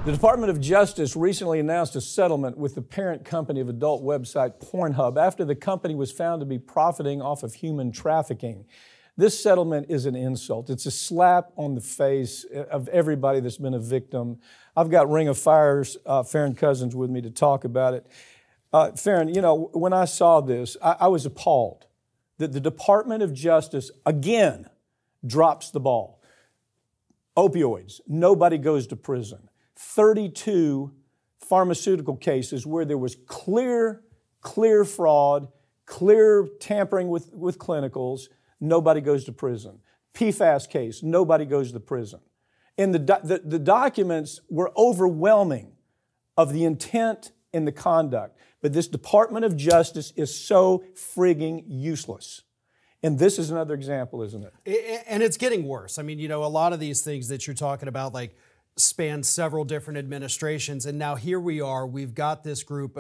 The Department of Justice recently announced a settlement with the parent company of adult website Pornhub after the company was found to be profiting off of human trafficking. This settlement is an insult. It's a slap on the face of everybody that's been a victim. I've got Ring of Fire's Farron Cousins with me to talk about it. Farron, you know, when I saw this, I was appalled that the Department of Justice, again, drops the ball. Opioids, nobody goes to prison. 32 pharmaceutical cases where there was clear fraud, clear tampering with clinicals, nobody goes to prison. PFAS case, nobody goes to prison. And the documents were overwhelming of the intent and the conduct. But this Department of Justice is so frigging useless. And this is another example, isn't it? And it's getting worse. I mean, you know, a lot of these things that you're talking about, like, span several different administrations, and now here we are. We've got this group,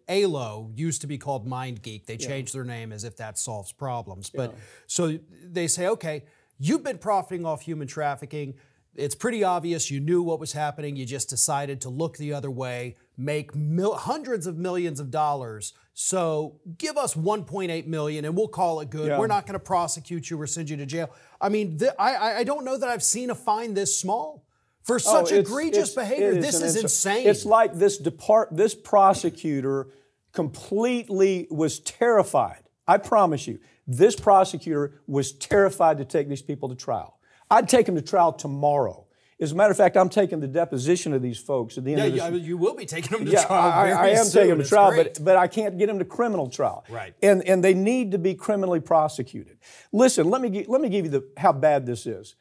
ALO, used to be called MindGeek. They changed their name as if that solves problems. But so they say, okay, you've been profiting off human trafficking. It's pretty obvious you knew what was happening. You just decided to look the other way, make hundreds of millions of dollars. So give us $1.8 million and we'll call it good. We're not going to prosecute you or send you to jail. I mean, I don't know that I've seen a fine this small for such egregious behavior. This is insane. It's like this prosecutor completely was terrified. I promise you, this prosecutor was terrified to take these people to trial. I'd take them to trial tomorrow. As a matter of fact, I'm taking the deposition of these folks at the end of this. Yeah, you will be taking them to trial very soon. I am taking them to trial, but I can't get them to criminal trial. Right. And they need to be criminally prosecuted. Listen, let me give you how bad this is.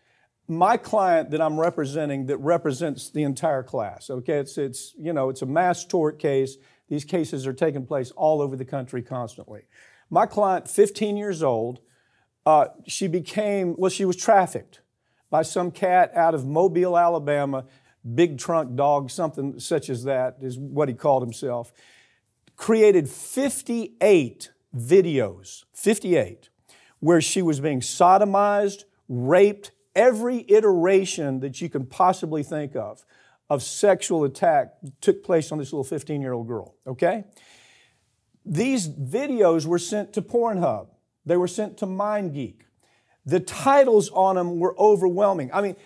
My client that I'm representing, that represents the entire class, okay? It's a mass tort case. These cases are taking place all over the country constantly. My client, 15 years old, she was trafficked by some cat out of Mobile, Alabama, big trunk dog, something such as that is what he called himself. Created 58 videos, 58, where she was being sodomized, raped, every iteration that you can possibly think of sexual attack took place on this little 15-year-old girl, okay? These videos were sent to Pornhub. They were sent to MindGeek. The titles on them were overwhelming. I mean,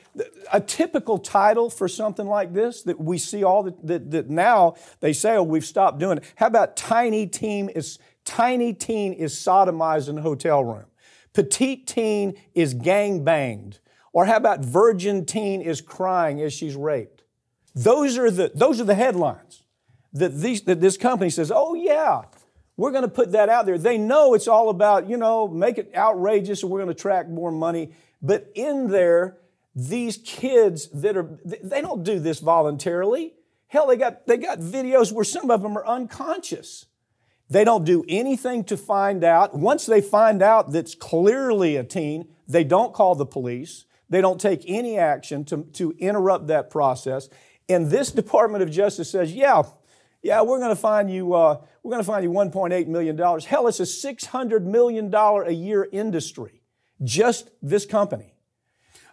a typical title for something like this that we see that now they say, oh, we've stopped doing it. How about Tiny teen is sodomized in a hotel room? Petite teen is gang banged. Or how about virgin teen is crying as she's raped? Those are the headlines that this company says, oh yeah, we're going to put that out there. They know it's all about, make it outrageous and we're going to attract more money. But in there, these kids they don't do this voluntarily. Hell, they got videos where some of them are unconscious. They don't do anything to find out. Once they find out that's clearly a teen, they don't call the police. They don't take any action to interrupt that process. And this Department of Justice says, yeah, we're going to find you $1.8 million. Hell, it's a $600 million a year industry, just this company.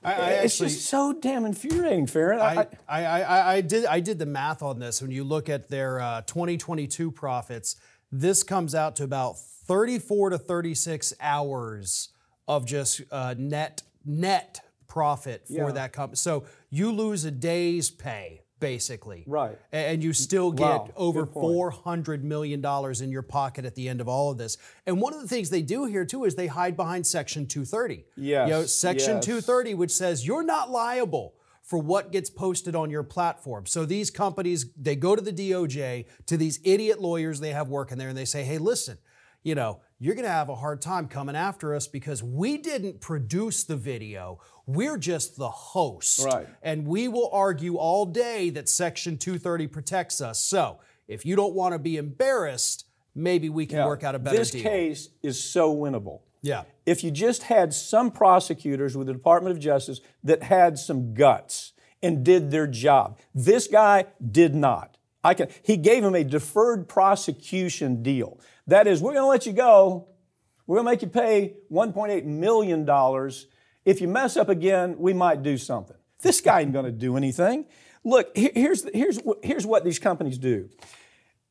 It's just so damn infuriating, Farron. I did the math on this. When you look at their 2022 profits, this comes out to about 34 to 36 hours of just net profit for that company. So you lose a day's pay, basically. Right. And you still get over $400 million in your pocket at the end of all of this. And one of the things they do here, too, is they hide behind Section 230. Yes. Section 230, which says you're not liable for what gets posted on your platform. So these companies, they go to the DOJ, to these idiot lawyers they have working there, and they say, hey, listen, you're going to have a hard time coming after us because we didn't produce the video. We're just the host. Right. And we will argue all day that Section 230 protects us. So if you don't want to be embarrassed, maybe we can work out a better deal. This case is so winnable. Yeah. If you just had some prosecutors with the Department of Justice that had some guts and did their job. This guy did not. He gave him a deferred prosecution deal. That is, we're going to let you go. We're going to make you pay $1.8 million. If you mess up again, we might do something. This guy ain't going to do anything. Look, here's what these companies do.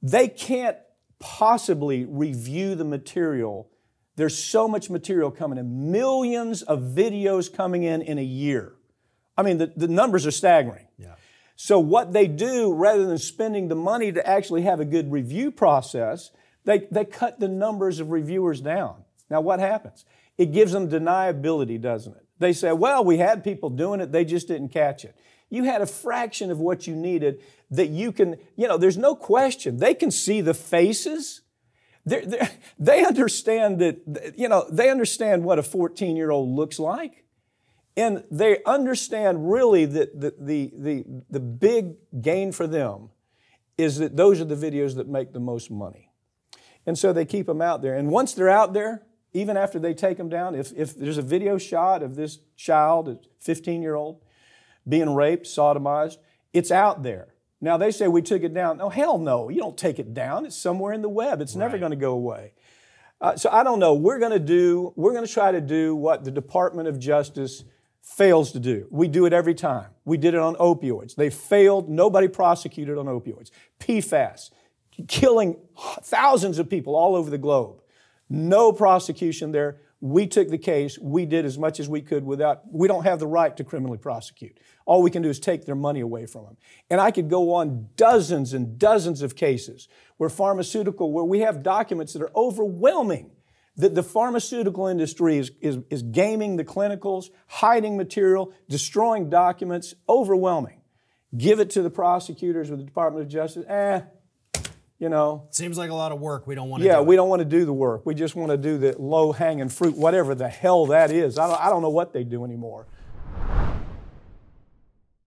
They can't possibly review the material. There's so much material coming in, millions of videos coming in a year. I mean, the numbers are staggering. Yeah. So what they do, rather than spending the money to actually have a good review process, they cut the numbers of reviewers down. Now what happens? It gives them deniability, doesn't it? They say, well, we had people doing it, they just didn't catch it. You had a fraction of what you needed that you can, there's no question. They can see the faces. They understand that, they understand what a 14-year-old looks like. And they understand really that the big gain for them is that those are the videos that make the most money. And so they keep them out there. And once they're out there, even after they take them down, if there's a video shot of this child, a 15-year-old, being raped, sodomized, it's out there. Now they say we took it down. No, hell no, you don't take it down. It's somewhere in the web. It's never going to go away. So I don't know. We're going to try to do what the Department of Justice fails to do. We do it every time. We did it on opioids. They failed. Nobody prosecuted on opioids. PFAS, killing thousands of people all over the globe. No prosecution there. We took the case. We did as much as we could we don't have the right to criminally prosecute. All we can do is take their money away from them. And I could go on dozens and dozens of cases where we have documents that are overwhelming that the pharmaceutical industry is gaming the clinicals, hiding material, destroying documents, overwhelming. Give it to the prosecutors or the Department of Justice, Seems like a lot of work. We don't want to do. Yeah, we don't want to do the work. We just want to do the low-hanging fruit, whatever the hell that is. I don't know what they do anymore.